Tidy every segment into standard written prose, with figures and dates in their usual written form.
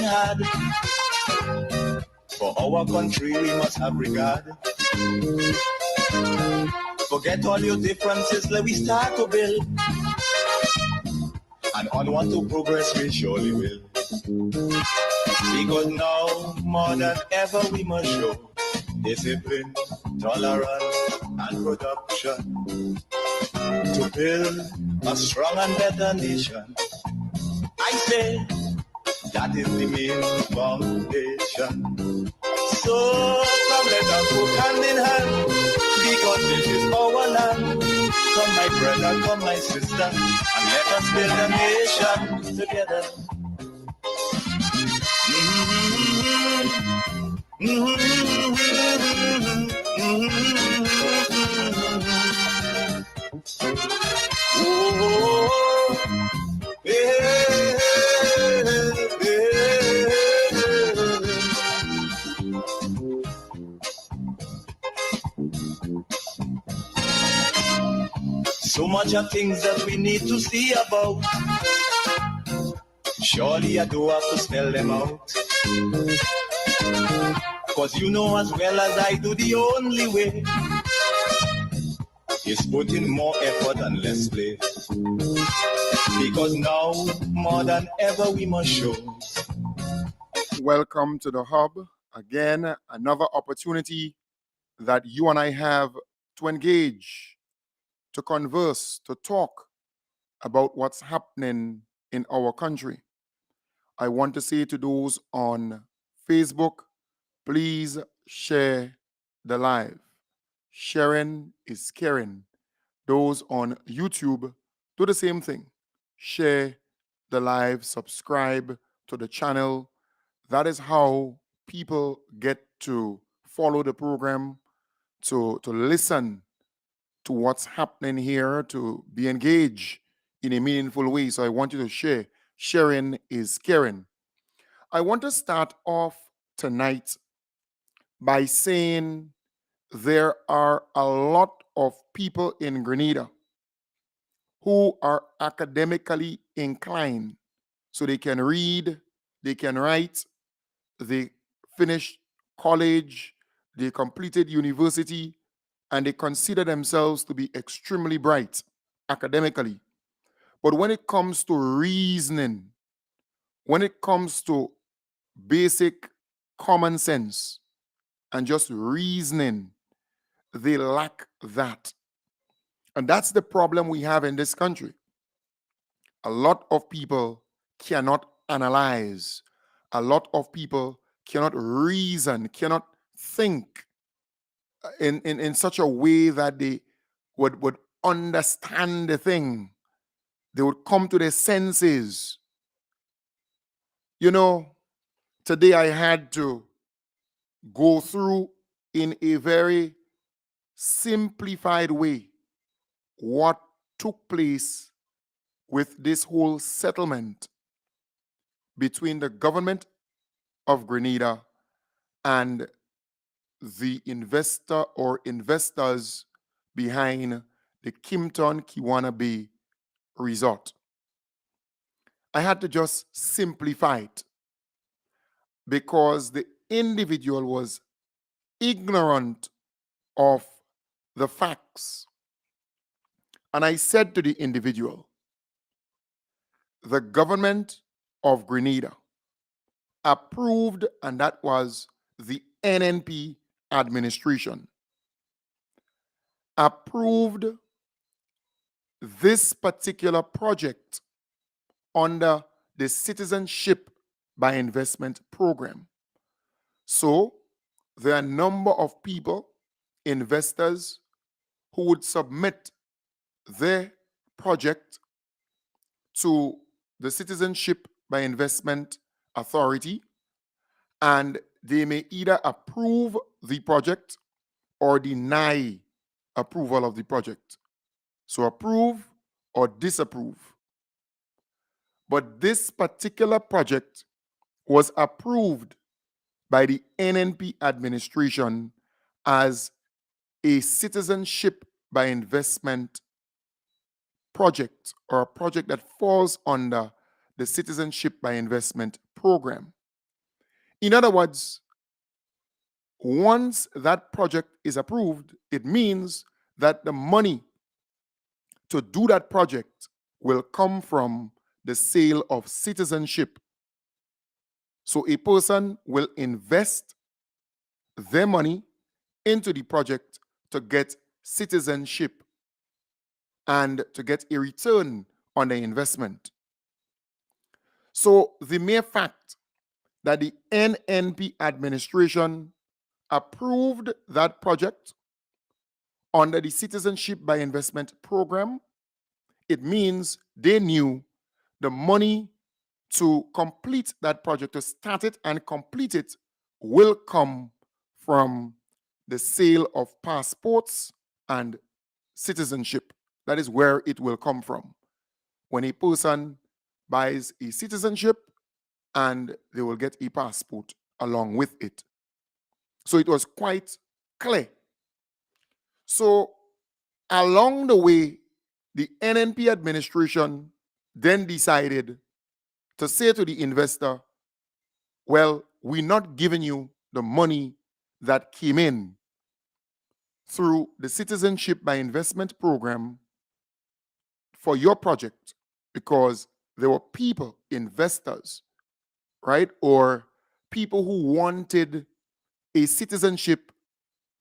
working hard. For our country we must have regard. Forget all your differences, let we start to build. And onward to progress we surely will. Because now, more than ever, we must show discipline, tolerance, and production to build a strong and better nation. I say that is the main foundation. So come let us go hand in hand, because this is our land. Come my brother, come my sister, and let us build a nation together. So much of things that we need to see about. Surely I do have to spell them out. Cause you know as well as I do, the only way is putting more effort and less play. Because now, more than ever, we must show. Welcome to the Hub. Again, another opportunity that you and I have to engage, to converse, to talk about what's happening in our country. I want to say to those on Facebook, please share the live. Sharing is caring. Those on YouTube, do the same thing. Share the live, subscribe to the channel. That is how people get to follow the program, to listen to what's happening here, to be engaged in a meaningful way. So I want you to share. Sharing is caring. I want to start off tonight by saying there are a lot of people in Grenada who are academically inclined. So they can read, they can write, they finished college, they completed university, and they consider themselves to be extremely bright academically. But when it comes to reasoning, when it comes to basic common sense and just reasoning, they lack that. And that's the problem we have in this country. A lot of people cannot analyze. A lot of people cannot reason, cannot think in such a way that they would understand the thing. They would come to their senses. You know, today I had to go through in a very simplified way what took place with this whole settlement between the government of Grenada and the investor or investors behind the Kimton Kiwana Bay resort. I had to just simplify it because the individual was ignorant of the facts. And I said to the individual, the government of Grenada approved, and that was the NNP administration, approved this particular project under the Citizenship by Investment program. So there are a number of people, investors, who would submit their project to the Citizenship by Investment Authority, and they may either approve the project or deny approval of the project. So approve or disapprove. But this particular project was approved by the NNP administration as a citizenship by investment project, or a project that falls under the Citizenship by Investment program. In other words, once that project is approved, it means that the money to do that project will come from the sale of citizenship. So a person will invest their money into the project to get citizenship and to get a return on the investment. So the mere fact that the NNP administration approved that project under the Citizenship by Investment program, it means they knew the money to complete that project, to start it and complete it, will come from the sale of passports and citizenship. That is where it will come from. When a person buys a citizenship, and they will get a passport along with it. So it was quite clear. So along the way, the NNP administration then decided to say to the investor, well, we're not giving you the money that came in through the Citizenship by Investment program for your project, because there were people, investors, right, or people who wanted a citizenship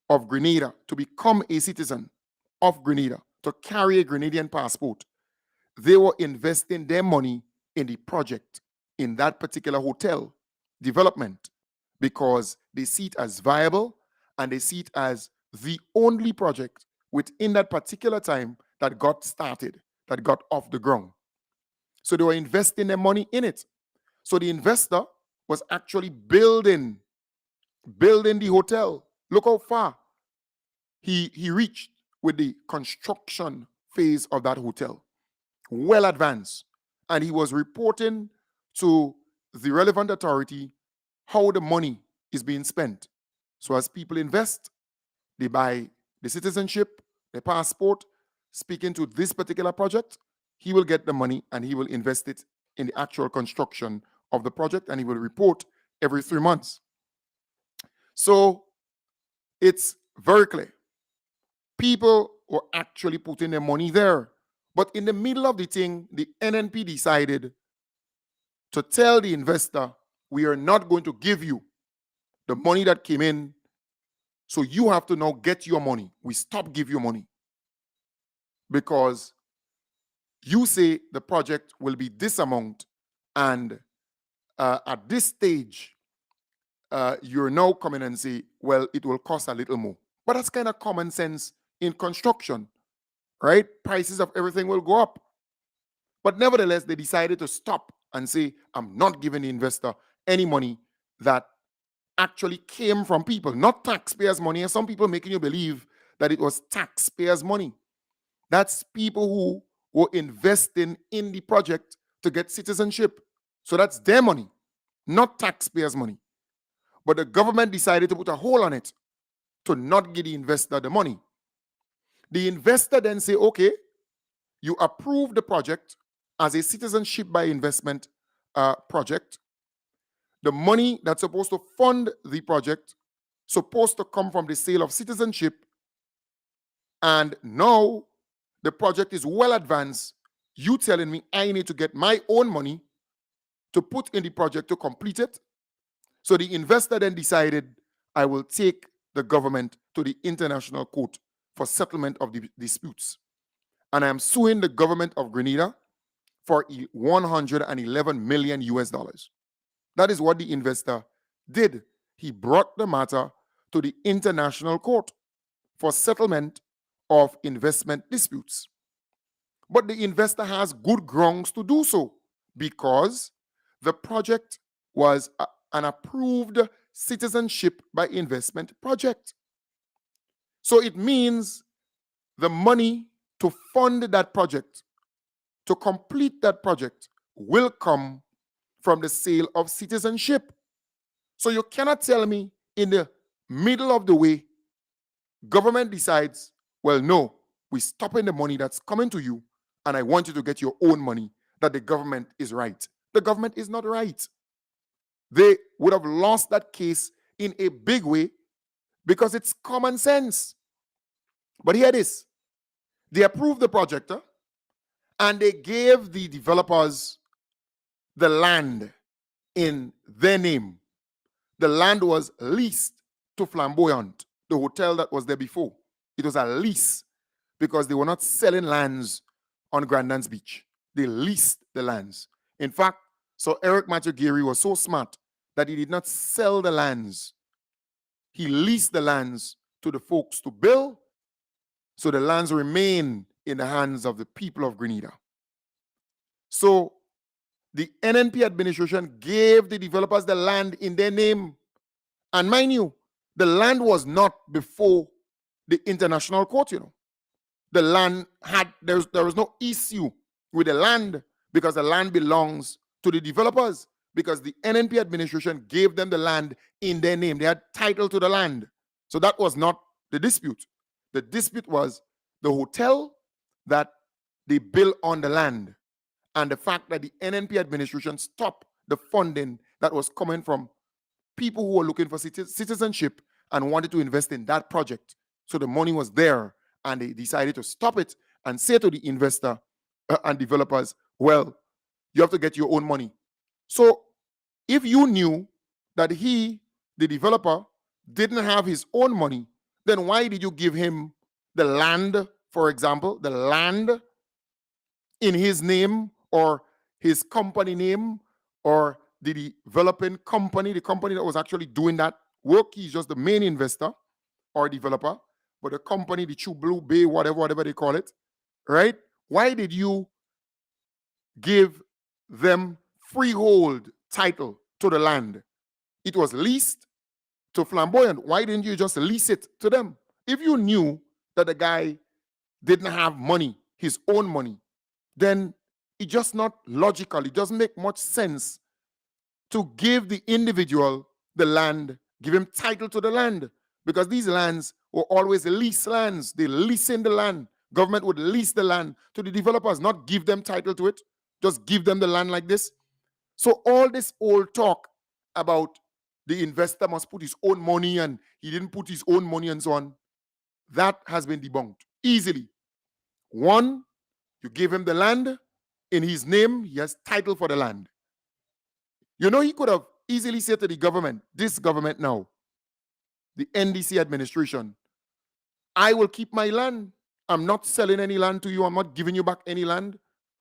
of Grenada, to become a citizen of Grenada, to carry a Grenadian passport. They were investing their money in the project, in that particular hotel development, because they see it as viable and they see it as the only project within that particular time that got started, that got off the ground. So they were investing their money in it. So the investor was actually building the hotel. Look how far he reached with the construction phase of that hotel, well advanced. And he was reporting to the relevant authority how the money is being spent. So as people invest, they buy the citizenship, the passport, speaking to this particular project, he will get the money and he will invest it in the actual construction of the project, and he will report every 3 months. So it's very clear. People were actually putting their money there. But in the middle of the thing, the NNP decided to tell the investor, we are not going to give you the money that came in, so you have to now get your money. We stop give you money because you say the project will be this amount, and at this stage, you're now coming and say, well, it will cost a little more. But that's kind of common sense in construction, right? Prices of everything will go up. But nevertheless, they decided to stop and say, I'm not giving the investor any money that actually came from people, not taxpayers' money. And some people making you believe that it was taxpayers' money. That's people who were investing in the project to get citizenship. So that's their money, not taxpayers' money. But the government decided to put a hold on it to not give the investor the money. The investor then say, okay, you approve the project as a citizenship by investment project. The money that's supposed to fund the project supposed to come from the sale of citizenship. And now the project is well advanced. You telling me I need to get my own money to put in the project to complete it. So the investor then decided, I will take the government to the international court for settlement of the disputes. And I am suing the government of Grenada for 111 million US dollars. That is what the investor did. He brought the matter to the international court for settlement of investment disputes. But the investor has good grounds to do so because the project was an approved citizenship by investment project. So it means the money to fund that project, to complete that project, will come from the sale of citizenship. So you cannot tell me in the middle of the way, government decides, well, no, we're stopping the money that's coming to you, and I want you to get your own money, that the government is right. The government is not right. they would have lost that case in a big way because it's common sense. But here it is. They approved the project, and they gave the developers the land in their name. The land was leased to Flamboyant, the hotel that was there before. It was a lease because they were not selling lands on Grandance Beach. They leased the lands. In fact, Sir Eric Matthew Geary was so smart that he did not sell the lands. He leased the lands to the folks to build, so the lands remain in the hands of the people of Grenada. So the NNP administration gave the developers the land in their name. And mind you, the land was not before the international court, The land there was no issue with the land because the land belongs to the developers because the NNP administration gave them the land in their name. They had title to the land. So that was not the dispute. The dispute was the hotel that they built on the land and the fact that the NNP administration stopped the funding that was coming from people who were looking for citizenship and wanted to invest in that project. So the money was there, and they decided to stop it and say to the investor and developers, well, you have to get your own money. So if you knew that he, the developer, didn't have his own money, then why did you give him the land, for example, the land in his name or his company name or the developing company, the company that was actually doing that work? He's just the main investor or developer, but the company, the True Blue Bay, whatever they call it, right? Why did you give them freehold title to the land? It was leased to Flamboyant. Why didn't you just lease it to them? If you knew that the guy didn't have money, his own money, then it's just not logical. It doesn't make much sense to give the individual the land, give him title to the land, because these lands were always lease lands. They lease in the land. Government would lease the land to the developers, not give them title to it, just give them the land like this. So all this old talk about the investor must put his own money and he didn't put his own money and so on, that has been debunked easily. One, you give him the land in his name, he has title for the land. He could have easily said to the government, this government now, the NDC administration, I will keep my land. I'm not selling any land to you. I'm not giving you back any land.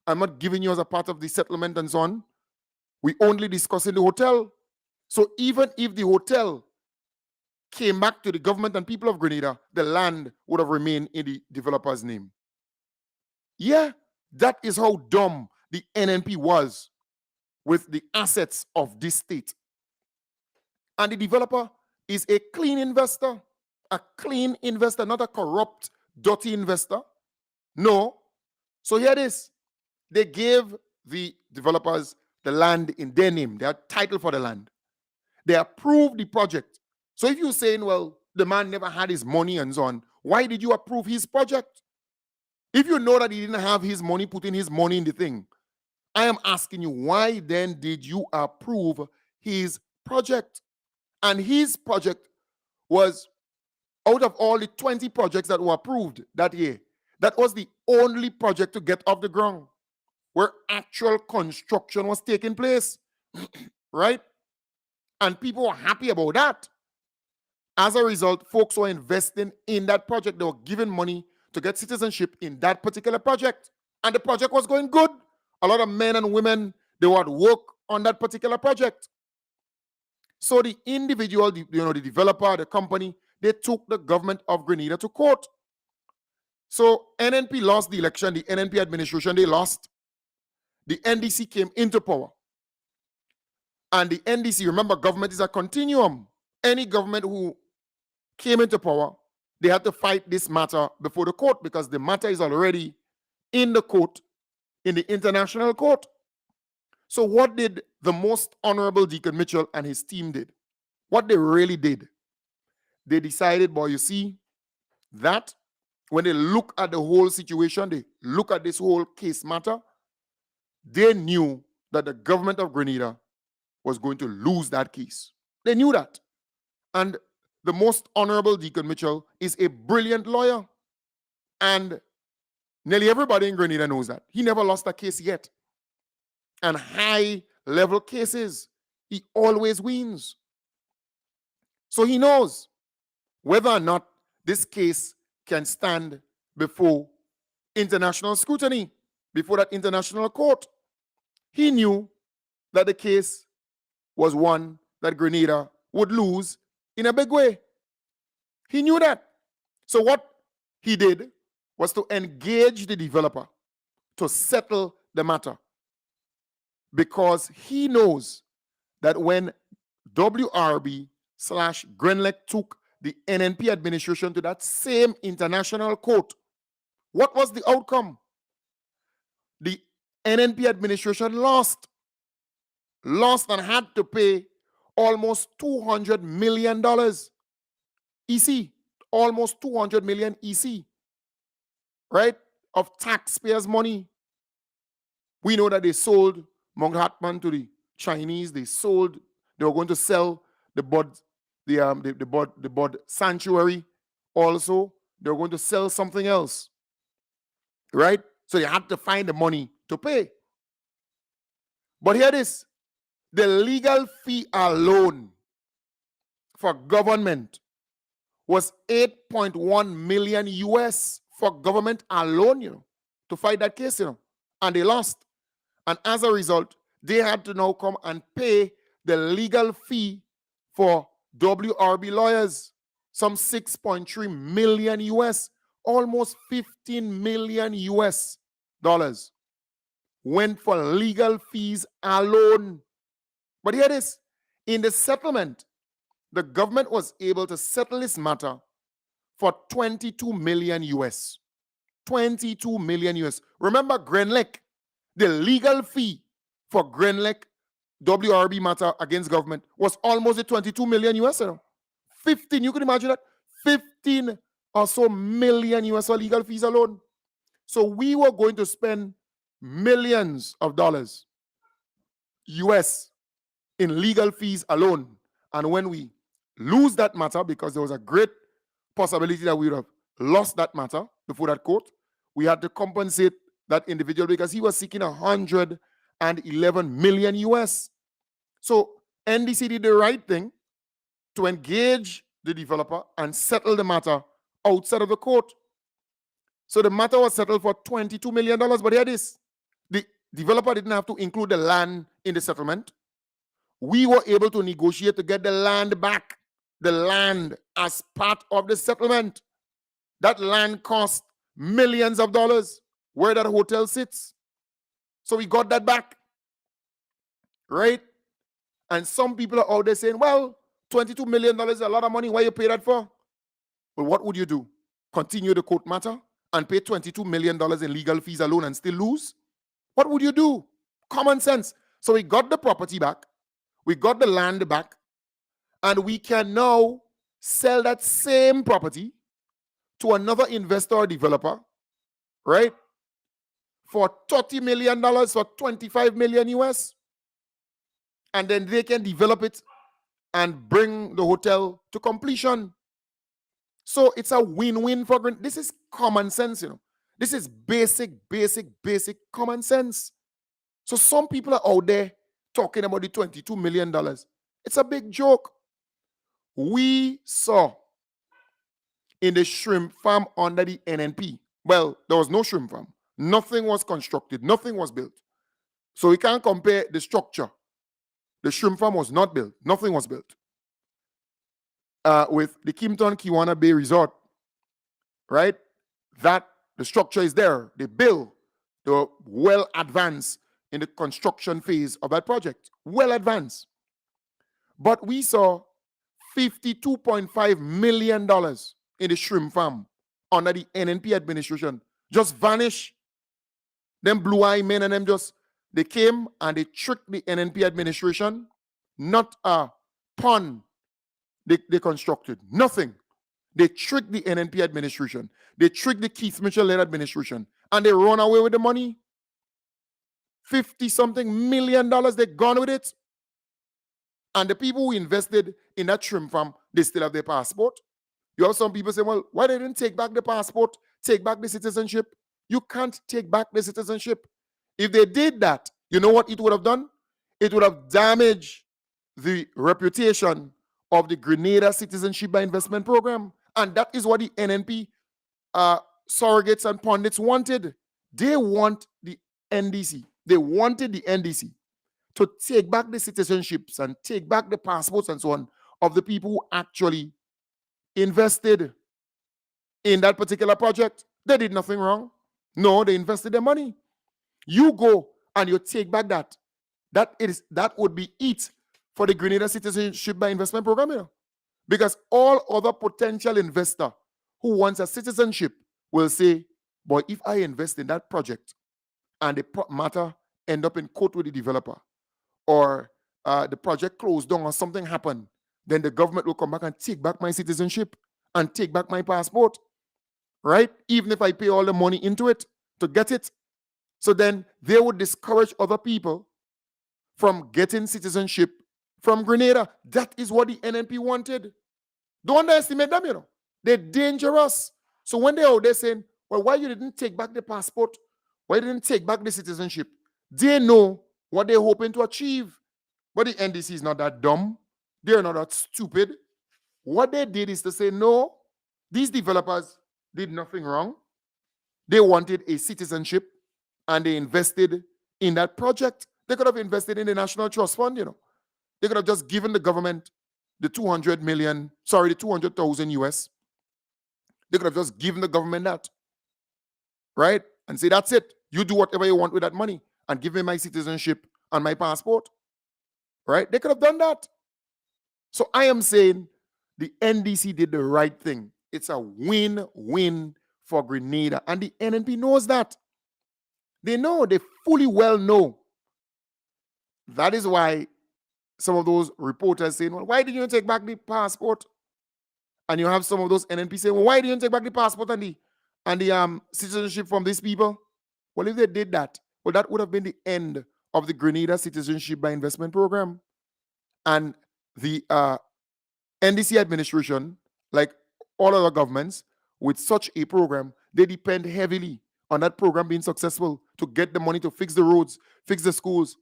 I'm not giving you as a part of the settlement and so on. We only discussing the hotel. So even if the hotel came back to the government and people of Grenada, the land would have remained in the developer's name. Yeah, that is how dumb the NNP was with the assets of this state. And the developer is a clean investor, not a corrupt, dirty investor. No. So here it is. They gave the developers the land in their name. They had title for the land. They approved the project. So if you're saying, well, the man never had his money and so on, why did you approve his project? If you know that he didn't have his money, putting his money in the thing, I am asking you, why then did you approve his project? And his project was, out of all the 20 projects that were approved that year, that was the only project to get off the ground where actual construction was taking place, right? And people were happy about that. As a result, folks were investing in that project. They were giving money to get citizenship in that particular project. And the project was going good. A lot of men and women, they would work on that particular project. So the individual, the developer, the company, they took the government of Grenada to court. So NNP lost the election. The NNP administration, they lost. The NDC came into power. And the NDC, remember, government is a continuum. Any government who came into power, they had to fight this matter before the court because the matter is already in the court, in the international court. So what did the most honorable Deacon Mitchell and his team did? What they really did, they decided, boy, you see, that when they look at the whole situation, they look at this whole case matter, they knew that the government of Grenada was going to lose that case. They knew that. And the most honorable Deacon Mitchell is a brilliant lawyer. And nearly everybody in Grenada knows that. He never lost a case yet. And high-level cases, he always wins. So he knows whether or not this case can stand before international scrutiny, before that international court. He knew that the case was one that Grenada would lose in a big way. He knew that. So what he did was to engage the developer to settle the matter, because he knows that when WRB/Grenlec took the NNP administration to that same international court, what was the outcome? The NNP administration lost and had to pay almost $200 million EC, almost 200 million EC, right, of taxpayers' money. We know that they sold Mount Hartman to the Chinese. They were going to sell the Bud Sanctuary also. They were going to sell something else, right? So they had to find the money to pay. But here it is. The legal fee alone for government was 8.1 million US for government alone, to fight that case, and they lost. And as a result, they had to now come and pay the legal fee for WRB lawyers, some 6.3 million US, almost 15 million US dollars went for legal fees alone. But here it is. In the settlement, the government was able to settle this matter for 22 million US. 22 million US. Remember Grenlec, the legal fee for Grenlec WRB matter against government was almost a 22 million US. 15, you can imagine that? 15 or so million US for legal fees alone. So we were going to spend millions of dollars US in legal fees alone. And when we lose that matter, because there was a great possibility that we would have lost that matter before that court, we had to compensate that individual because he was seeking 111 million US. So NDC did the right thing to engage the developer and settle the matter outside of the court. So the matter was settled for $22 million. But here it is. The developer didn't have to include the land in the settlement. We were able to negotiate to get the land back, the land as part of the settlement. That land cost millions of dollars where that hotel sits. So we got that back, right? And some people are out there saying, well, $22 million is a lot of money. Why you pay that for? Well, what would you do? Continue the court matter and pay $22 million in legal fees alone and still lose? What would you do? Common sense. So we got the property back. We got the land back. And we can now sell that same property to another investor or developer, right? For $30 million, for 25 million US. And then they can develop it and bring the hotel to completion. So it's a win-win for Green. This is common sense, This is basic common sense. So some people are out there talking about the $22 million. It's a big joke. We saw in the shrimp farm under the NNP, well, there was no shrimp farm. Nothing was constructed. Nothing was built. So we can't compare the structure. The shrimp farm was not built. Nothing was built. With the Kimton Kiwana Bay Resort, right? That the structure is there. They build. They were well advanced in the construction phase of that project. Well advanced. But we saw $52.5 million in the shrimp farm under the NNP administration just vanish. Them blue-eye men and them they came and they tricked the NNP administration. Not a pun they constructed. Nothing. They tricked the NNP administration. They tricked the Keith Mitchell-led administration. And they run away with the money. $50-something million, they gone with it. And the people who invested in that shrimp farm, they still have their passport. You have some people say, well, why they didn't take back the passport, take back the citizenship? You can't take back the citizenship. If they did that, you know what it would have done? It would have damaged the reputation of the Grenada Citizenship by Investment Program. And that is what the NNP surrogates and pundits wanted. They want the NDC. They wanted the NDC to take back the citizenships and take back the passports and so on of the people who actually invested in that particular project. They did nothing wrong. No, they invested their money. You go and you take back that. That would be it for the Grenada Citizenship by Investment Program here. Because all other potential investor who wants a citizenship will say, boy, if I invest in that project and the matter end up in court with the developer, or the project closed down or something happened, then the government will come back and take back my citizenship and take back my passport, right? Even if I pay all the money into it to get it. So then they would discourage other people from getting citizenship from Grenada. That is what the NNP wanted. Don't underestimate them, you know. They're dangerous. So when they're out there saying, well, why you didn't take back the passport? Why you didn't take back the citizenship? They know what they're hoping to achieve. But the NDC is not that dumb. They're not that stupid. What they did is to say, no, these developers did nothing wrong. They wanted a citizenship and they invested in that project. They could have invested in the National Trust Fund, you know. They could have just given the government the 200,000 US. They could have just given the government that, right? And say, that's it. You do whatever you want with that money and give me my citizenship and my passport, right? They could have done that. So I am saying the NDC did the right thing. It's a win-win for Grenada. And the NNP knows that. They know, they fully well know. That is why some of those reporters saying, well, why did you take back the passport? And you have some of those NNP saying, well, why didn't you take back the passport and the citizenship from these people? Well, if they did that, well, that would have been the end of the Grenada Citizenship by Investment Program. And the NDC administration, like all other governments, with such a program, they depend heavily on that program being successful to get the money to fix the roads, fix the schools,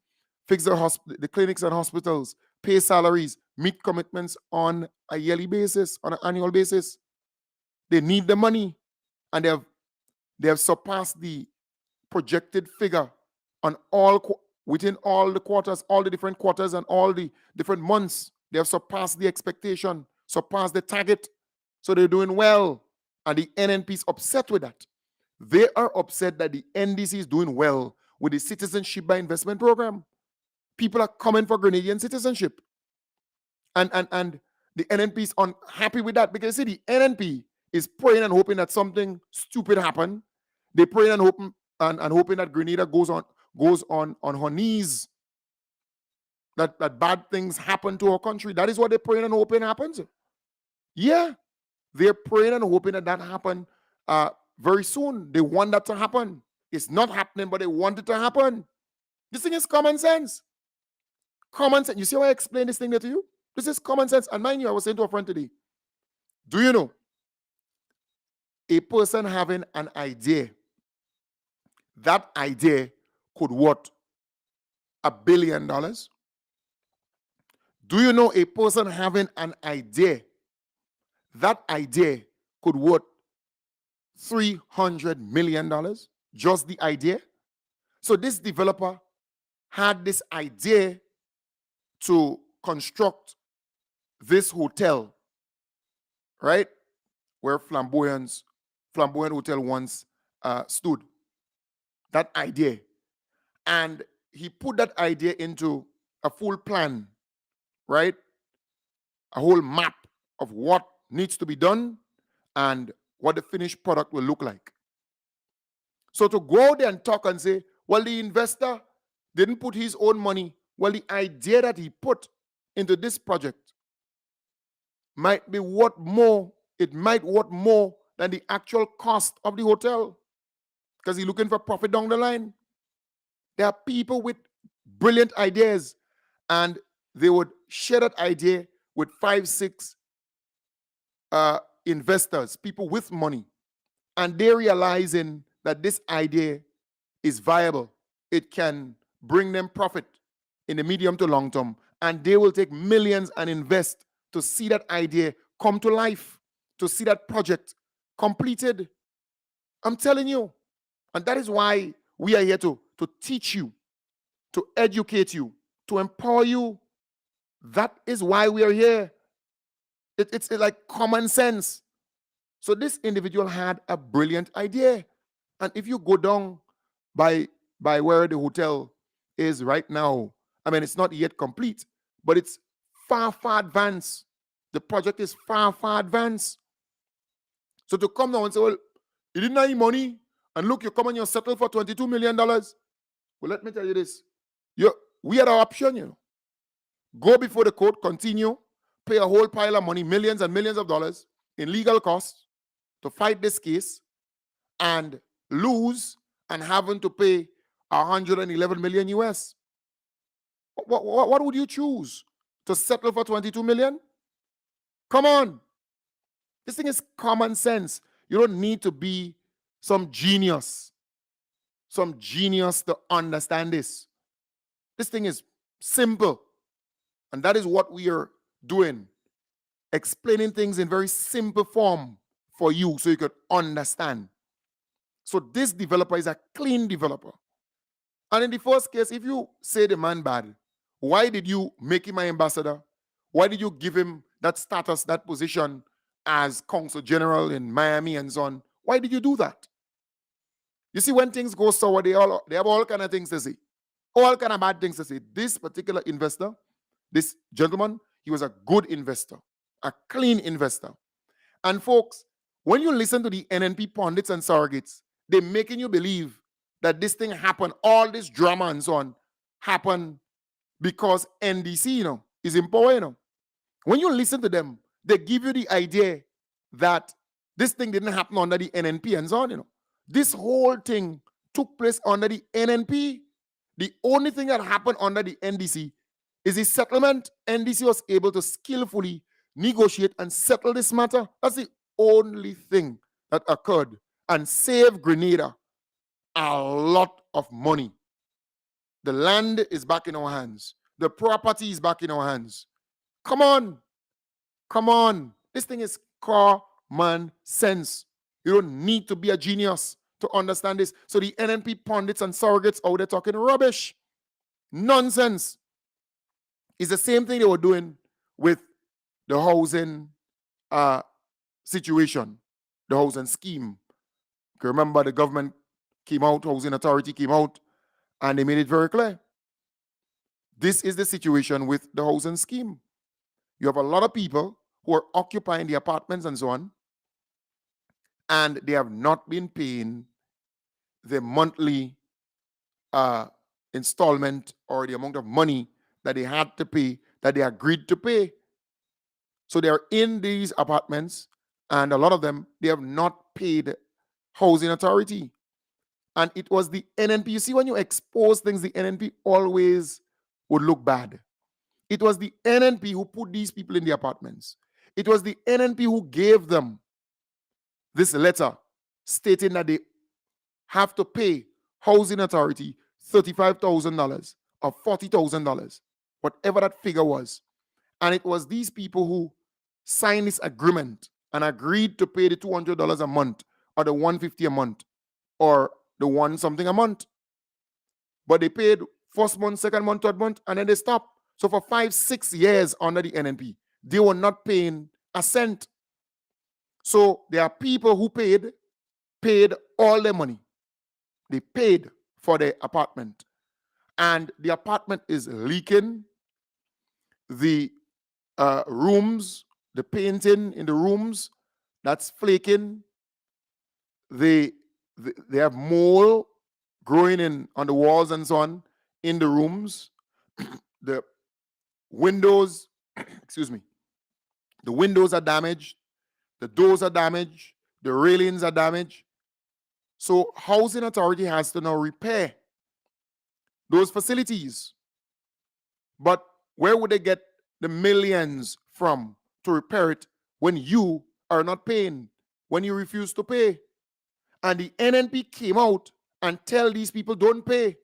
fix the clinics and hospitals, pay salaries, meet commitments on a yearly basis, on an annual basis. They need the money, and they have surpassed the projected figure on within all the quarters, all the different quarters and all the different months. They have surpassed the expectation, surpassed the target. So they're doing well. And the NNP is upset with that. They are upset that the NDC is doing well with the Citizenship by Investment Program. People are coming for Grenadian citizenship. And the NNP is unhappy with that, because see, the NNP is praying and hoping that something stupid happen. They pray and hoping that Grenada goes on her knees, that bad things happen to our country. That is what they're praying and hoping happens. Yeah, they're praying and hoping that happen very soon. They want that to happen. It's not happening, but they want it to happen. This thing is common sense. Common sense. You see how I explain this thing there to you? This is common sense. And mind you, I was saying to a friend today, do you know, a person having an idea, that idea could worth $1 billion? Do you know a person having an idea, that idea could worth $300 million? Just the idea. So this developer had this idea to construct this hotel, right, where Flamboyant Hotel once stood. That idea. And he put that idea into a full plan, right? A whole map of what needs to be done and what the finished product will look like. So to go there and talk and say, well, the investor didn't put his own money. Well, the idea that he put into this project might be worth more. It might worth more than the actual cost of the hotel, because he's looking for profit down the line. There are people with brilliant ideas, and they would share that idea with 5, 6 investors, people with money, and they're realizing that this idea is viable. It can bring them profit in the medium to long term, and they will take millions and invest to see that idea come to life, to see that project completed. I'm telling you. And that is why we are here to teach you, to educate you, to empower you. That is why we are here. It's like common sense. So this individual had a brilliant idea. And if you go down by where the hotel is right now, I mean, it's not yet complete, but it's far, far advanced. The project is far, far advanced. So to come down and say, well, you didn't have any money, and look, you come and you settle for $22 million. Well, let me tell you this. We had our option, Go before the court, continue, pay a whole pile of money, millions and millions of dollars in legal costs to fight this case, and lose and having to pay 111 million US. What would you choose? To settle for 22 million? Come on. This thing is common sense. You don't need to be some genius to understand this. This thing is simple. And that is what we are doing. Explaining things in very simple form for you so you could understand. So this developer is a clean developer. And in the first case, if you say the man bad, why did you make him my ambassador? Why did you give him that status, that position as consul general in Miami and so on? Why did you do that? You see, when things go sour, they have all kind of things to say. All kind of bad things to say. This particular investor, this gentleman, he was a good investor, a clean investor. And folks, when you listen to the NNP pundits and surrogates, they're making you believe that this thing happened, all this drama and so on, happened because NDC, is in power, When you listen to them, they give you the idea that this thing didn't happen under the NNP and so on, This whole thing took place under the NNP. The only thing that happened under the NDC is the settlement. NDC was able to skillfully negotiate and settle this matter. That's the only thing that occurred and saved Grenada a lot of money. The land is back in our hands. The property is back in our hands. Come on. Come on. This thing is common sense. You don't need to be a genius to understand this. So the NNP pundits and surrogates out there talking rubbish. Nonsense. It's the same thing they were doing with the housing situation, the housing scheme. You remember the government came out, housing authority came out, and they made it very clear. This is the situation with the housing scheme. You have a lot of people who are occupying the apartments and so on, and they have not been paying the monthly installment or the amount of money that they had to pay, that they agreed to pay. So they are in these apartments, and a lot of them, they have not paid housing authority. And it was the NNP. You see, when you expose things, the NNP always would look bad. It was the NNP who put these people in the apartments. It was the NNP who gave them this letter stating that they have to pay housing authority $35,000 or $40,000, whatever that figure was. And it was these people who signed this agreement and agreed to pay the $200 a month or the $150 a month or the one something a month. But they paid first month, second month, third month, and then they stopped. So for 5, 6 years under the NNP, they were not paying a cent. So there are people who paid all their money. They paid for their apartment. And the apartment is leaking. The rooms, the painting in the rooms, that's flaking. They have mold growing on the walls and so on in the rooms. The windows, excuse me, the windows are damaged. The doors are damaged. The railings are damaged. So housing authority has to now repair those facilities. But Where would they get the millions from to repair it when you are not paying, when you refuse to pay? And the NNP came out and tell these people don't pay.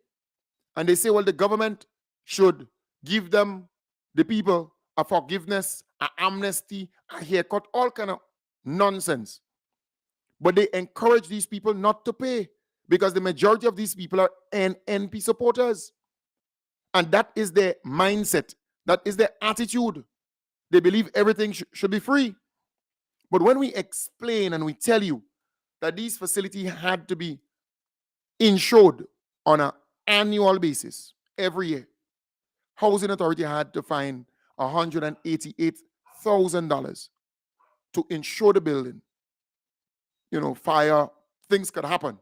And they say, well, the government should give them, the people, a forgiveness, an amnesty, a haircut, all kind of nonsense. But they encourage these people not to pay because the majority of these people are NNP supporters. And that is their mindset. That is their attitude. They believe everything should be free. But when we explain and we tell you that these facilities had to be insured on an annual basis every year, Housing Authority had to find $188,000 to insure the building. Fire, things could happen,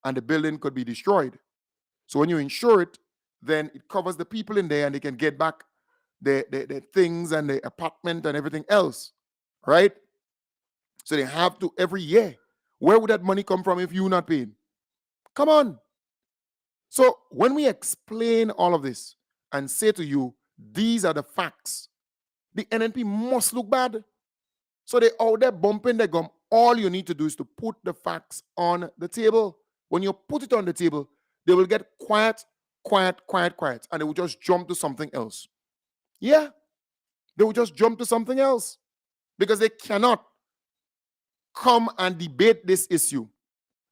and the building could be destroyed. So when you insure it, then it covers the people in there and they can get back their things and the apartment and everything else, right? So they have to every year. Where would that money come from if you're not paying? Come on. So when we explain all of this and say to you, these are the facts, the NNP must look bad. So they out there bumping their gum. All you need to do is to put the facts on the table. When you put it on the table, they will get quiet, and they will just jump to something else. Yeah, they will just jump to something else because they cannot come and debate this issue.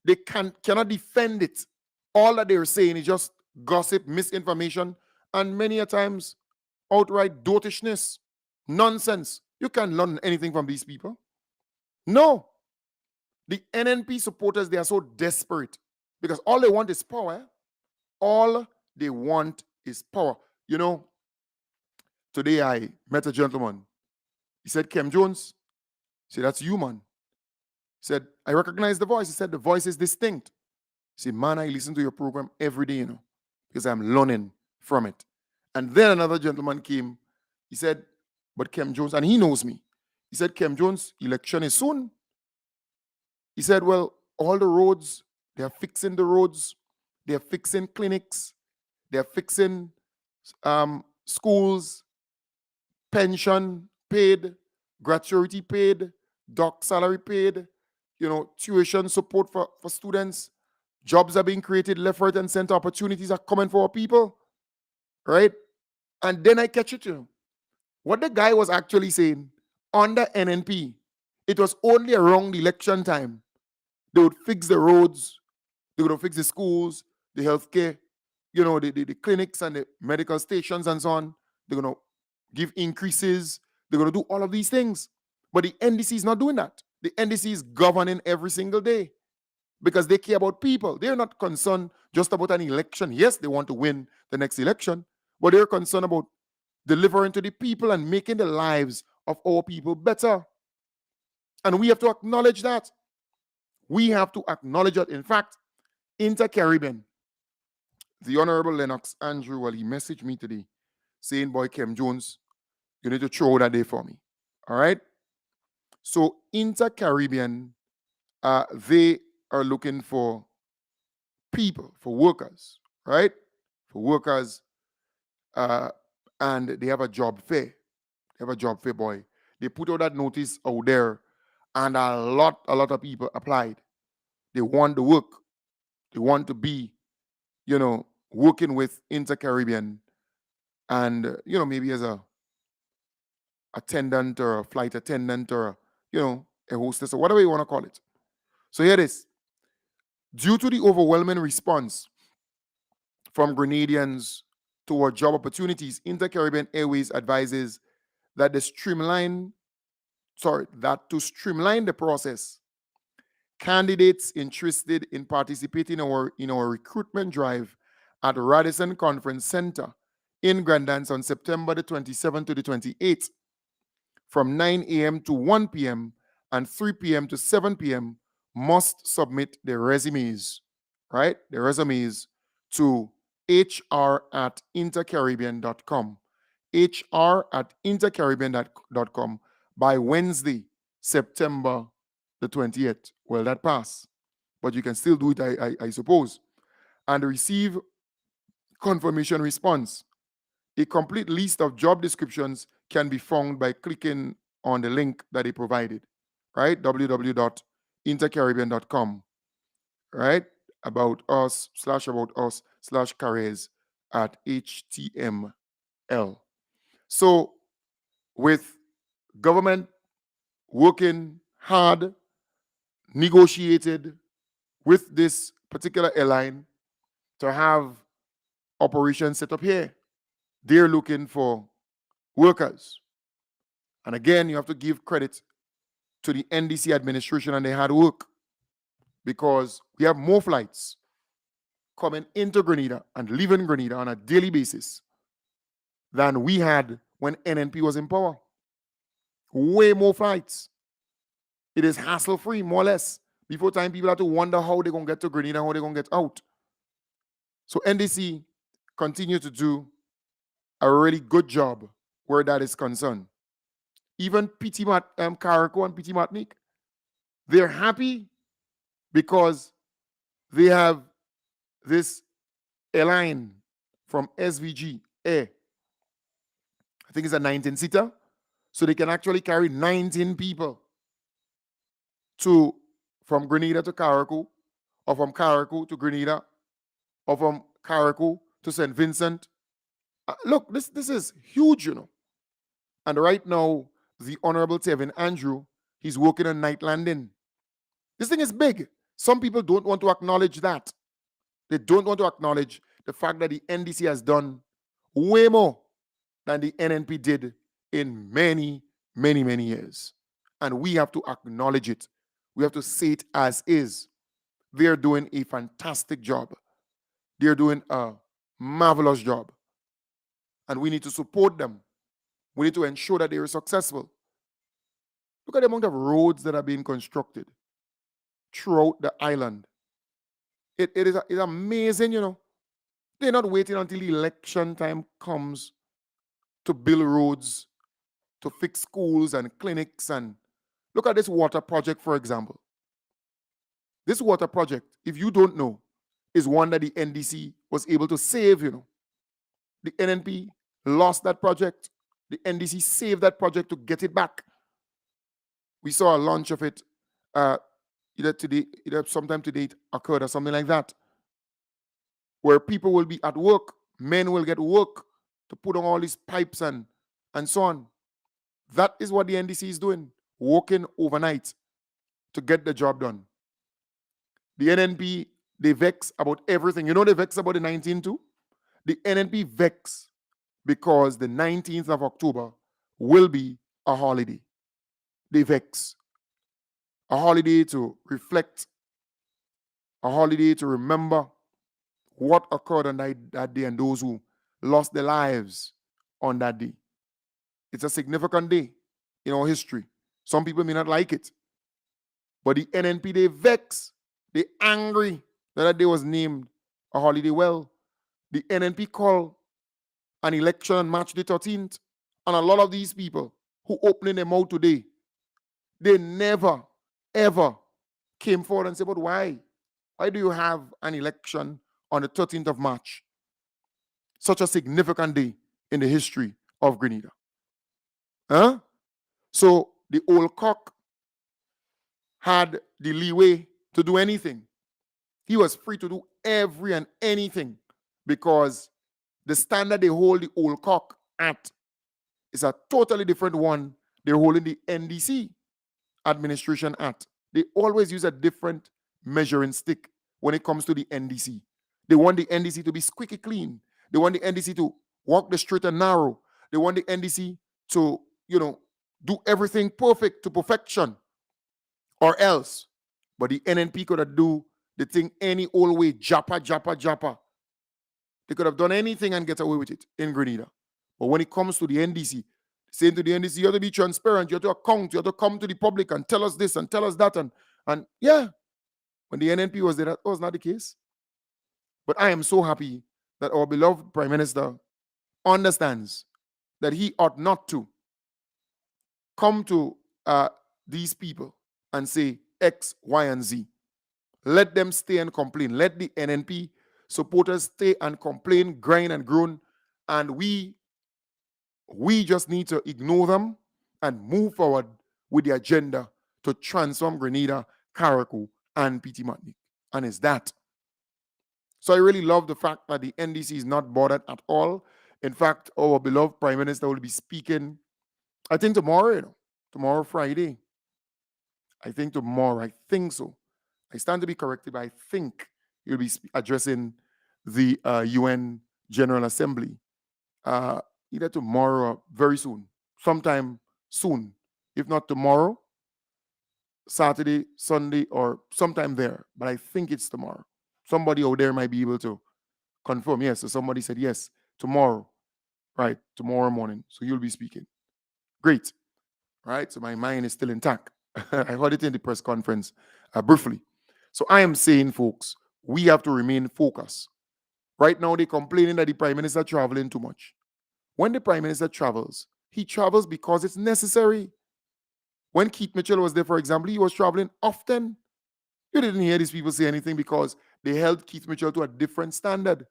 They cannot defend it. All that they're saying is just gossip, misinformation, and many a times outright dotishness, nonsense. You can't learn anything from these people. No. The NNP supporters, they are so desperate because all they want is power. All they want is power. Today I met a gentleman. He said, Kem Jones. I said, that's you, man. He said, I recognize the voice. He said, the voice is distinct. He said, man, I listen to your program every day, because I'm learning from it. And then another gentleman came. He said, but Kem Jones, and he knows me. He said, Kem Jones, election is soon. He said, well, all the roads, they are fixing the roads. They are fixing clinics. They are fixing schools, pension paid, gratuity paid, doc salary paid, tuition support for students. Jobs are being created left, right, and center. Opportunities are coming for our people, right? And then I catch it, what the guy was actually saying under NNP, it was only around the election time they would fix the roads, they would fix the schools, the healthcare, the clinics and the medical stations and so on. They're going to give increases. They're going to do all of these things. But the NDC is not doing that. The NDC is governing every single day because they care about people. They're not concerned just about an election. Yes, they want to win the next election, but they're concerned about delivering to the people and making the lives of our people better. And we have to acknowledge that. We have to acknowledge that. In fact, Inter-Caribbean, the Honorable Lennox Andrew, he messaged me today saying, boy, Kem Jones, you need to throw that day for me. All right? So Inter-Caribbean, they are looking for people, for workers, right? For workers, and they have a job fair. They have a job fair, boy. They put out that notice out there, and a lot of people applied. They want to work. They want to be, working with Inter-Caribbean and, maybe as a attendant or a flight attendant or, a hostess or whatever you want to call it. So here it is. Due to the overwhelming response from Grenadians toward job opportunities, Inter-Caribbean Airways advises that to streamline the process, candidates interested in participating in our recruitment drive at Radisson Conference Center in Grandance on September the 27th to the 28th from 9 a.m. to 1 p.m. and 3 p.m. to 7 p.m. must submit their resumes, right? Their resumes to hr@intercaribbean.com. hr@intercaribbean.com by Wednesday, September the 20th. Well, that passed, but you can still do it, I suppose, and receive confirmation response. A complete list of job descriptions can be found by clicking on the link that they provided, right? www.intercaribbean.com, right? About us/careers at HTML. So with government working hard, negotiated with this particular airline to have operations set up here, they're looking for workers. And again, you have to give credit to the NDC administration and their hard work, because we have more flights coming into Grenada and leaving Grenada on a daily basis than we had when NNP was in power. Way more flights. It is hassle-free, more or less. Before time, people have to wonder how they're going to get to Grenada, how they're going to get out. So NDC continue to do a really good job where that is concerned. Even Carrico and PT Martinique, they're happy because they have this airline from SVG Air. I think it's a 19-seater. So they can actually carry 19 people from Grenada to Carrico, or from Carrico to Grenada, or from Carrico to St. Vincent. Look, this is huge, you know. And right now, the Honorable Tevin Andrew, he's working on night landing. This thing is big. Some people don't want to acknowledge that. They don't want to acknowledge the fact that the NDC has done way more than the NNP did in many, many, many years. And we have to acknowledge it. We have to say it as is. They're doing a fantastic job. They're doing a marvelous job. And we need to support them. We need to ensure that they are successful. Look at the amount of roads that are being constructed throughout the island. It's amazing, you know. They're not waiting until election time comes to build roads, to fix schools and clinics. And look at this water project, for example. This water project, if you don't know, is one that the NDC was able to save, you know. The NNP lost that project. The NDC saved that project to get it back. We saw a launch of it either sometime today it occurred or something like that, where people will be at work, men will get work to put on all these pipes and so on. That is what the NDC is doing, working overnight to get the job done. The NNP, they vex about everything. You know they vex about the 19th too? The NNP vex because the 19th of October will be a holiday. They vex. A holiday to reflect, a holiday to remember what occurred on that day and those who lost their lives on that day. It's a significant day in our history. Some people may not like it. But the NNP, they vex. They angry that that day was named a holiday. Well, the NNP called an election on March the 13th. And a lot of these people who opening their mouth today, they never, ever came forward and said, but why? Why do you have an election on the 13th of March? Such a significant day in the history of Grenada. Huh? So the old cock had the leeway to do anything. He was free to do every and anything because the standard they hold the old cock at is a totally different one they're holding the NDC administration at. They always use a different measuring stick when it comes to the NDC. They want the NDC to be squeaky clean. They want the NDC to walk the straight and narrow. They want the NDC to, do everything perfect to perfection or else. But the NNP could have do the thing any old way, jappa. They could have done anything and get away with it in Grenada. But when it comes to the NDC, saying to the NDC, you have to be transparent, you have to account, you have to come to the public and tell us this and tell us that. And yeah, when the NNP was there, that was not the case. But I am so happy that our beloved Prime Minister understands that he ought not to come to these people and say X, Y, and Z. Let them stay and complain. Let the NNP supporters stay and complain, grind and groan, and we We just need to ignore them and move forward with the agenda to transform Grenada, Carriacou, and PT Martinique. And it's that. So I really love the fact that the NDC is not bothered at all. In fact, our beloved Prime Minister will be speaking, I think tomorrow, tomorrow, Friday. I think tomorrow, I think so. I stand to be corrected, but I think he'll be addressing the UN General Assembly either tomorrow or very soon, sometime soon. If not tomorrow, Saturday, Sunday, or sometime there. But I think it's tomorrow. Somebody out there might be able to confirm. Yes, so somebody said yes, tomorrow, right? Tomorrow morning. So you'll be speaking. Great. Right? So my mind is still intact. I heard it in the press conference briefly. So I am saying, folks, we have to remain focused. Right now, they're complaining that the Prime Minister traveling too much. When the Prime Minister travels, he travels because it's necessary. When Keith Mitchell was there, for example, he was traveling often. You didn't hear these people say anything because they held Keith Mitchell to a different standard.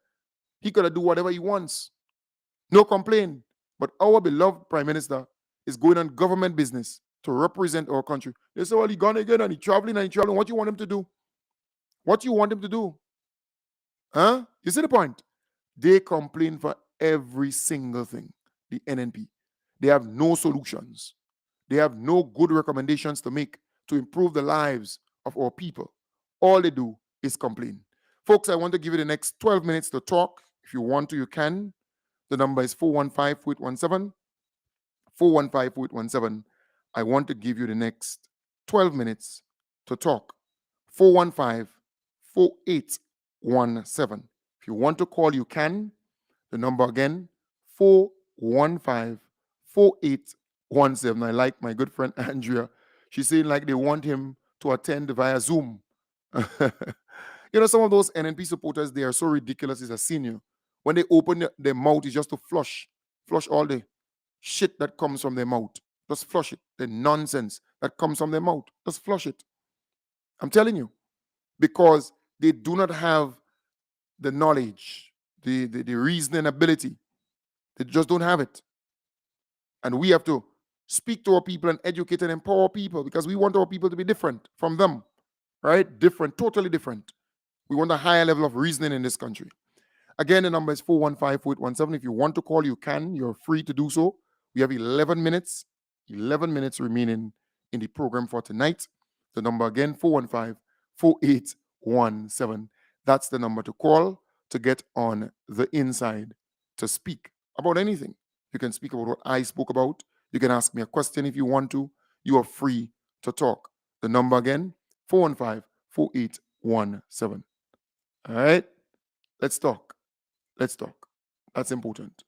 He could do whatever he wants. No complaint. But our beloved Prime Minister is going on government business to represent our country. They say, well, he gone again and he's traveling and he's traveling. What do you want him to do? What do you want him to do? Huh? You see the point? They complain for every single thing, the NNP. They have no solutions. They have no good recommendations to make to improve the lives of our people. All they do is complain. Folks, I want to give you the next 12 minutes to talk. If you want to, you can. The number is 415-4817. 415-4817. I want to give you the next 12 minutes to talk. 415-4817. If you want to call, you can. The number again, 415-4817. I like my good friend Andrea. She's saying like they want him to attend via Zoom. Some of those NNP supporters, they are so ridiculous as a senior. When they open their mouth, it's just to flush all the shit that comes from their mouth. Just flush it. The nonsense that comes from their mouth. Just flush it. I'm telling you. Because they do not have the knowledge, the reasoning ability. They just don't have it. And we have to speak to our people and educate and empower people because we want our people to be different from them. Right? Different, totally different. We want a higher level of reasoning in this country. Again, the number is 415-4817. If you want to call, you can. You're free to do so. We have 11 minutes remaining in the program for tonight. The number again, 415-4817. That's the number to call to get on the inside to speak about anything. You can speak about what I spoke about. You can ask me a question if you want to. You are free to talk. The number again, 415-4817. All right? Let's talk. That's important.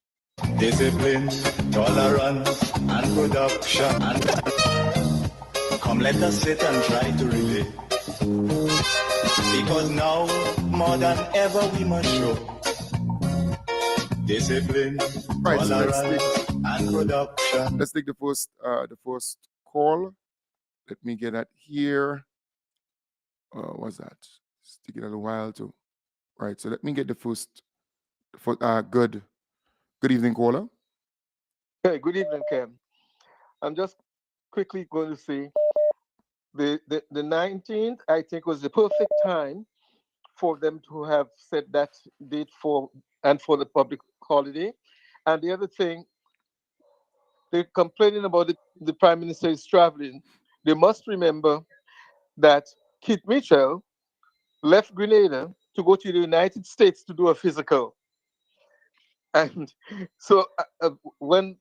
Discipline, tolerance, and production. Come, let us sit and try to relate. Because now, more than ever, we must show discipline, Right, tolerance, and production. Let's take the first call. Let me get that here. What's that? It's taking a little while to. Right, so let me get the first. Good evening, caller. Hey, good evening, Ken. I'm just quickly going to say the 19th, I think, was the perfect time for them to have set that date for the public holiday. And the other thing, they're complaining about the Prime Minister is traveling. They must remember that Keith Mitchell left Grenada to go to the United States to do a physical. And so when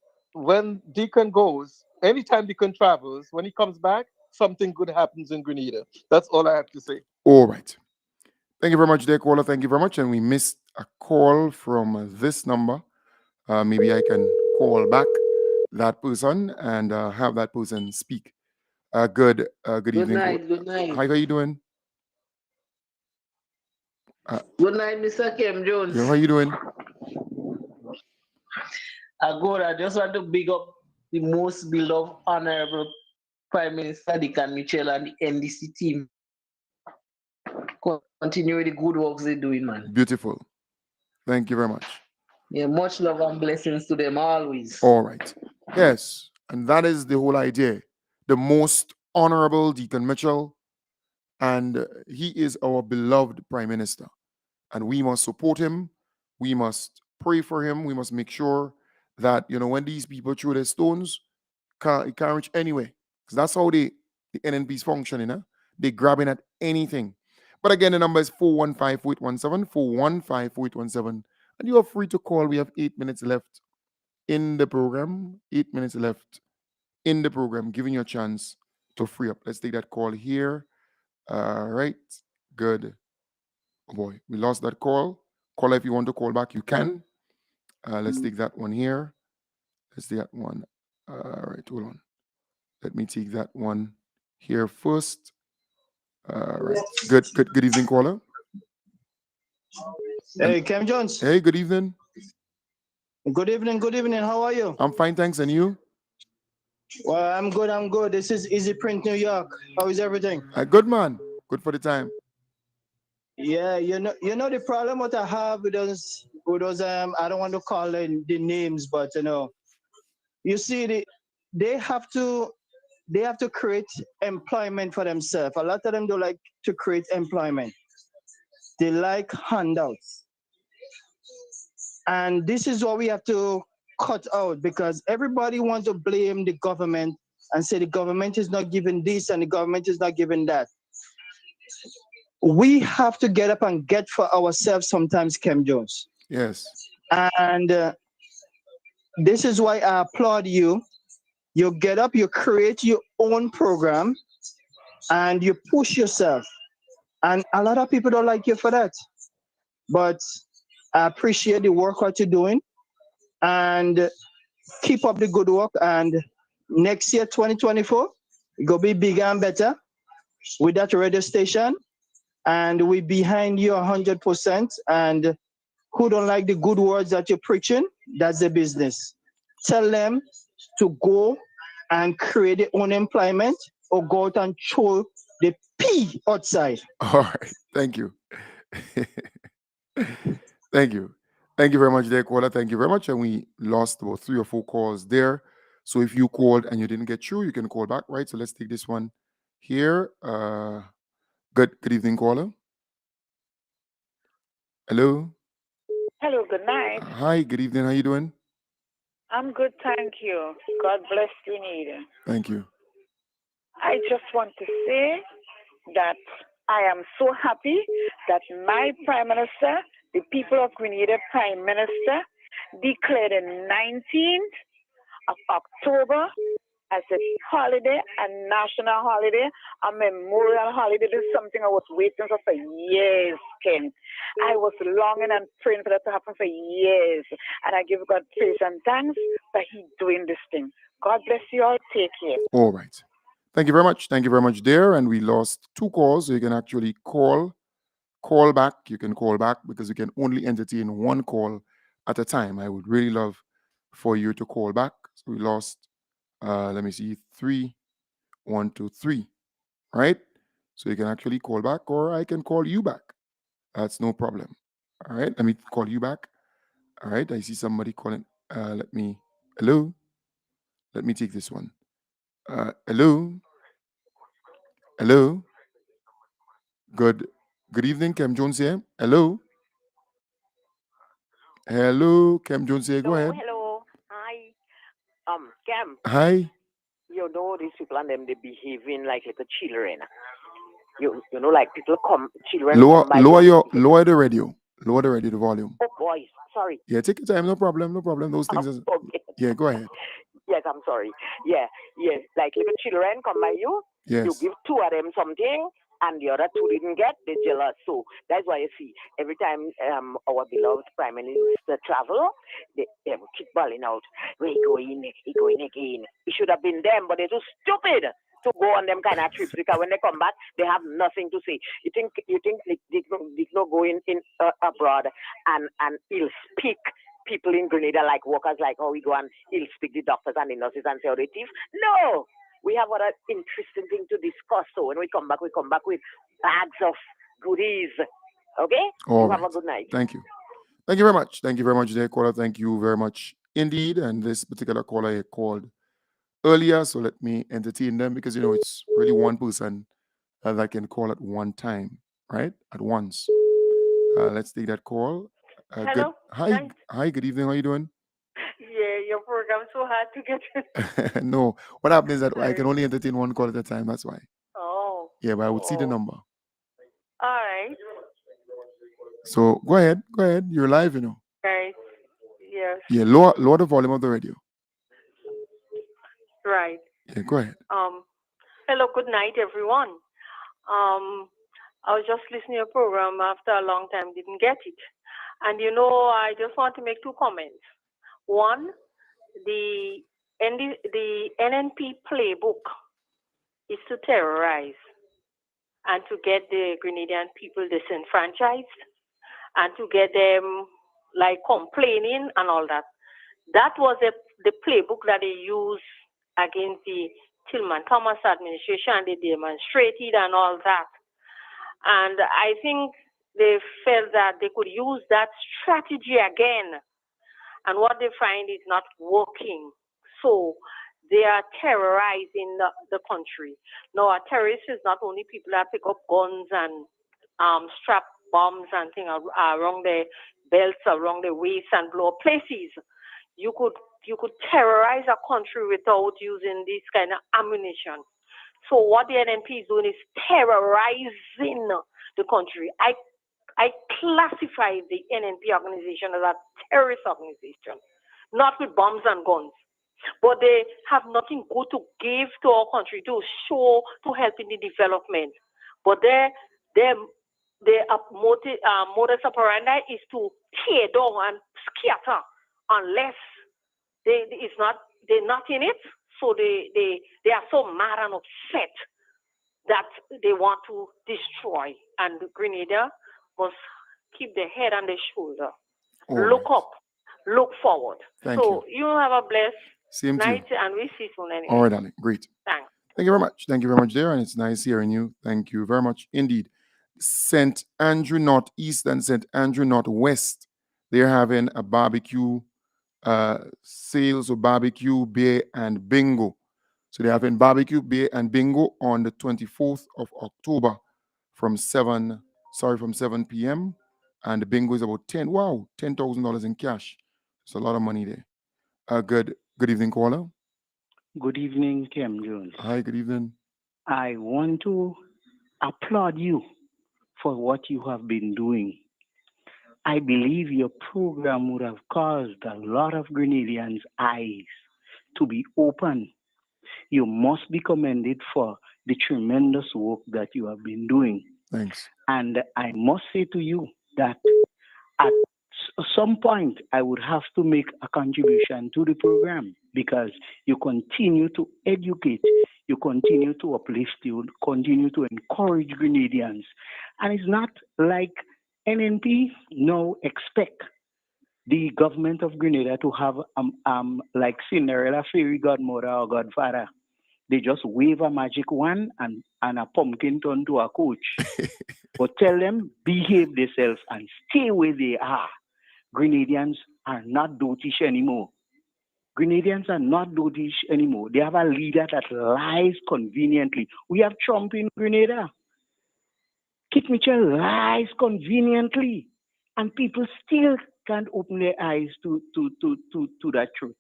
Deacon goes, anytime Deacon travels, when he comes back, something good happens in Grenada. That's all I have to say. All right. Thank you very much, dear caller. Thank you very much. And we missed a call from this number. Maybe I can call back that person and have that person speak. Good evening. Good night. Hi, how are you doing? Good night, Mr. Kim Jones. Yeah, how are you doing? Good. I just want to big up the most beloved, honorable Prime Minister Deacon Mitchell and the NDC team. Continue the good works they're doing, man. Beautiful. Thank you very much. Yeah, much love and blessings to them always. All right. Yes. And that is the whole idea. The most honorable Deacon Mitchell, and he is our beloved Prime Minister. And we must support him. We must pray for him. We must make sure that, when these people throw their stones, it can't reach anywhere. Because that's how the NNP's functioning. Huh? They grabbing at anything. But again, the number is 415-4817, 415-4817. And you are free to call. We have 8 minutes left in the program. 8 minutes left in the program, giving you a chance to free up. Let's take that call here. All right. Good. Oh boy, we lost that call. Call if you want to call back, you can. Let's take that one here. Let's take that one. All right, hold on. Let me take that one here first. All right. Good evening, caller. Hey, Cam Jones. Hey, good evening. Good evening. Good evening. How are you? I'm fine, thanks. And you? Well, I'm good. I'm good. This is Easy Print New York. How is everything? Good, man. Good for the time. Yeah, you know the problem what I have with those I don't want to call the names, but you see they have to create employment for themselves. A lot of them don't like to create employment. They like handouts. And this is what we have to cut out, because everybody wants to blame the government and say the government is not giving this and the government is not giving that. We have to get up and get for ourselves sometimes, Kem Jones. Yes. And this is why I applaud you. You get up, you create your own program, and you push yourself. And a lot of people don't like you for that. But I appreciate the work what you're doing. And keep up the good work. And next year, 2024, it will be bigger and better with that radio station. And we behind you 100%. And who don't like the good words that you're preaching, that's the business. Tell them to go and create their own employment or go out and throw the pee outside. All right. Thank you. Thank you. Thank you very much, there, caller. Thank you very much. And we lost about 3 or 4 calls there. So if you called and you didn't get through, you can call back, right? So let's take this one here. Good evening, caller. Hello. Hello, good night. Hi, good evening. How you doing? I'm good, thank you. God bless you, Nita. Thank you. I just want to say that I am so happy that my Prime Minister, the people of Grenada Prime Minister, declared the 19th of October as a holiday, a national holiday, a memorial holiday. This is something I was waiting for years, Ken. I was longing and praying for that to happen for years. And I give God praise and thanks for He doing this thing. God bless you all. Take care. All right. Thank you very much. Thank you very much there. And we lost 2 calls. So you can actually call back. You can call back because you can only entertain 1 call at a time. I would really love for you to call back. So we lost, let me see, 3, 1, 2, 3, right? So you can actually call back, or I can call you back. That's no problem. All right. Let me call you back. All right. I see somebody calling. Hello. Let me take this one. Hello. Hello. Good evening, Kem Jones here. Hello. Hello, Kem Jones here. Go ahead. Hello. Hi. Cam, Hi. you know these people and them, they behaving like little children. You know, like children come by. Lower the radio. Lower the radio, the volume. Oh, boys. Sorry. Yeah, take your time. No problem. Those things. Okay. Yeah, go ahead. Yes, I'm sorry. Yeah. Like little children come by you. Yes. You give 2 of them something, and the other 2 didn't get. They're jealous. So that's why you see every time our beloved Prime Minister travel, they will keep bawling out. He going again. It should have been them, but they're too stupid to go on them kind of trips, because when they come back, they have nothing to say. You think they not go in abroad and he'll speak people in Grenada like workers, like how we go and he'll speak the doctors and the nurses and say, oh, they thief? No! We have other interesting thing to discuss. So when we come back with bags of goodies. Okay? All you right. Have a good night. Thank you. Thank you very much. Thank you very much, dear caller. Thank you very much indeed. And this particular caller called earlier, so let me entertain them because it's really one person that can call at one time, right? At once. Let's take that call. Good. Hello. Hi. Nice. Hi. Good evening. How you doing? Yeah, your program so hard to get. No. What happens is that I Sorry. can only entertain one call at a time. That's why. Oh. Yeah, but I would see the Oh. number. All right. So go ahead. Go ahead. You're live. Right. Yes. Yeah. Lower the volume of the radio. Right. Yeah. Go ahead. Hello. Good night, everyone. I was just listening to your program after a long time, didn't get it, and I just want to make two comments. One, the NNP playbook is to terrorize and to get the Grenadian people disenfranchised and to get them like complaining and all that. That was the playbook that they used against the Tillman Thomas administration. They demonstrated and all that. And I think they felt that they could use that strategy again. And what they find is not working. So they are terrorizing the country. Now, a terrorist is not only people that pick up guns and strap bombs and things around their belts, around their waist, and blow up places. You could terrorize a country without using this kind of ammunition. So what the NNP is doing is terrorizing the country. I classify the NNP organization as a terrorist organization, not with bombs and guns. But they have nothing good to give to our country to show to help in the development. But their modus operandi is to tear down and scatter unless they're not in it. So they are so mad and upset that they want to destroy. And Grenada must keep their head on their shoulder. Look up, look forward. Thank so you have a blessed night, and we see you soon anyway. All right, darling. Great. Thanks. Thank you very much. Thank you very much there, and it's nice hearing you. Thank you very much indeed. St. Andrew Northeast and St. Andrew Northwest, they're having a barbecue sales of barbecue, beer, and bingo. So they're having barbecue, beer, and bingo on the 24th of October from 7 p.m. And the bingo is about $10,000 in cash. It's a lot of money there. Good evening, caller. Good evening, Kim Jones. Hi, good evening. I want to applaud you for what you have been doing. I believe your program would have caused a lot of Grenadians' eyes to be open. You must be commended for the tremendous work that you have been doing. Thanks. And I must say to you that at some point I would have to make a contribution to the program because you continue to educate, you continue to uplift, you continue to encourage Grenadians. And it's not like NNP now expect the government of Grenada to have like Cinderella fairy godmother or godfather. They just wave a magic wand and a pumpkin turn to a coach. But tell them, behave themselves and stay where they are. Grenadians are not dotish anymore. Grenadians are not dotish anymore. They have a leader that lies conveniently. We have Trump in Grenada. Kit Mitchell lies conveniently. And people still can't open their eyes to that truth.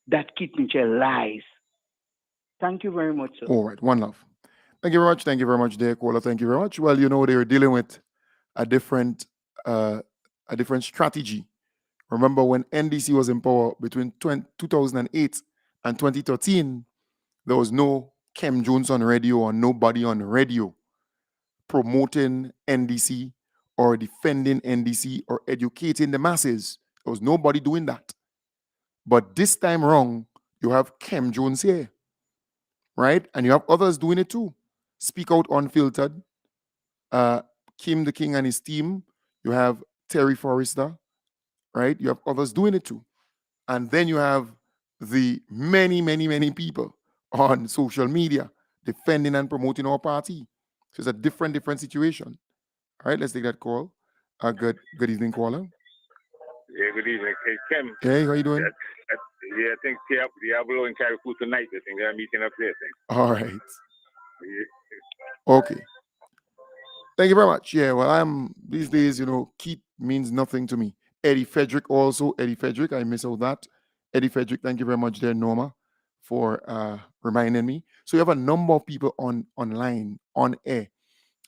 That Kit Mitchell lies. Thank you very much, sir. All right, one love. Thank you very much. Thank you very much, dear caller. Thank you very much. Well, they were dealing with a different strategy. Remember when NDC was in power between 2008 and 2013, there was no Kim Jones on radio or nobody on radio promoting NDC or defending NDC or educating the masses. There was nobody doing that. But this time around, you have Kim Jones here, right? And you have others doing it too. Speak Out Unfiltered, Kim the King and his team. You have Terry Forrester, right? You have others doing it too. And then you have the many, many, many people on social media defending and promoting our party. So it's a different situation. All right, let's take that call. Good evening, caller. Yeah, good evening. Hey, Kim. Hey, how you doing? I think Diablo and Carrefour tonight. I think they're meeting up there. All right. Yeah. Okay. Thank you very much. Yeah, well, I'm these days, Keith means nothing to me. Eddie Frederick also. Eddie Frederick, I miss out that. Eddie Frederick, thank you very much there, Norma, for reminding me. So you have a number of people online, on air,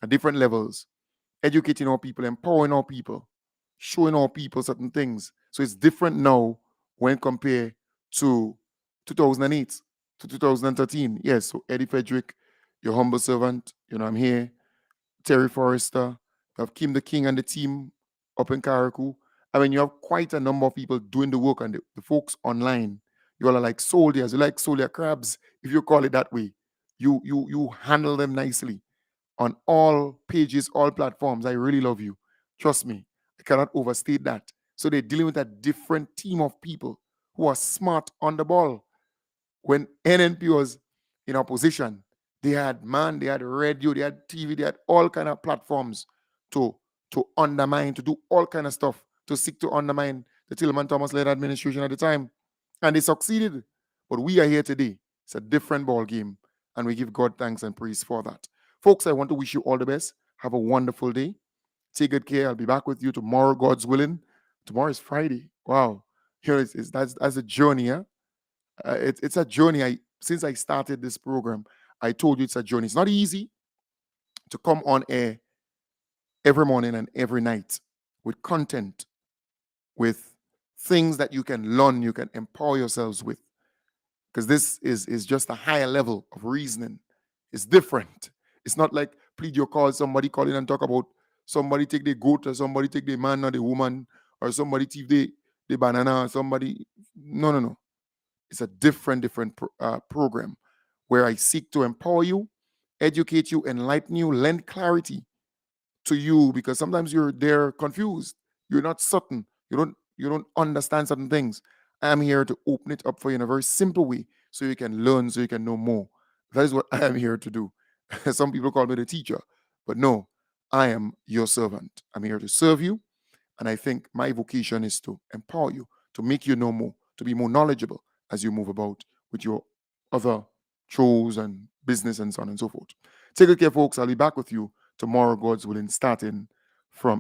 at different levels, educating our people, empowering our people, showing our people certain things. So it's different now when compared to 2008 to 2013. Yes, so Eddie Frederick, your humble servant, I'm here. Terry Forrester, you have Kim the King and the team up in Karaku. I mean, you have quite a number of people doing the work, and the folks online, you all are like soldiers, you like soldier crabs, if you call it that way. You handle them nicely on all pages, all platforms. I really love you. Trust me, I cannot overstate that. So they're dealing with a different team of people who are smart on the ball. When NNP was in opposition, they had radio, they had TV, they had all kind of platforms to undermine, to do all kind of stuff, to seek to undermine the Tillman Thomas-led administration at the time. And they succeeded. But we are here today. It's a different ball game, and we give God thanks and praise for that. Folks, I want to wish you all the best. Have a wonderful day. Take good care. I'll be back with you tomorrow, God's willing. Tomorrow is Friday. Wow. That's a journey, huh? It's a journey. Since I started this program, I told you it's a journey. It's not easy to come on air every morning and every night with content, with things that you can learn, you can empower yourselves with. Because this is just a higher level of reasoning. It's different. It's not like plead your cause, somebody call in and talk about somebody take the goat, or somebody take the man or the woman, or somebody thief the banana, or somebody. No. It's a different program where I seek to empower you, educate you, enlighten you, lend clarity to you, because sometimes you're there confused. You're not certain. You don't understand certain things. I'm here to open it up for you in a very simple way so you can learn, so you can know more. That is what I am here to do. Some people call me the teacher, but no, I am your servant. I'm here to serve you. And I think my vocation is to empower you, to make you know more, to be more knowledgeable as you move about with your other chores and business and so on and so forth. Take good care, folks. I'll be back with you tomorrow, God's willing, starting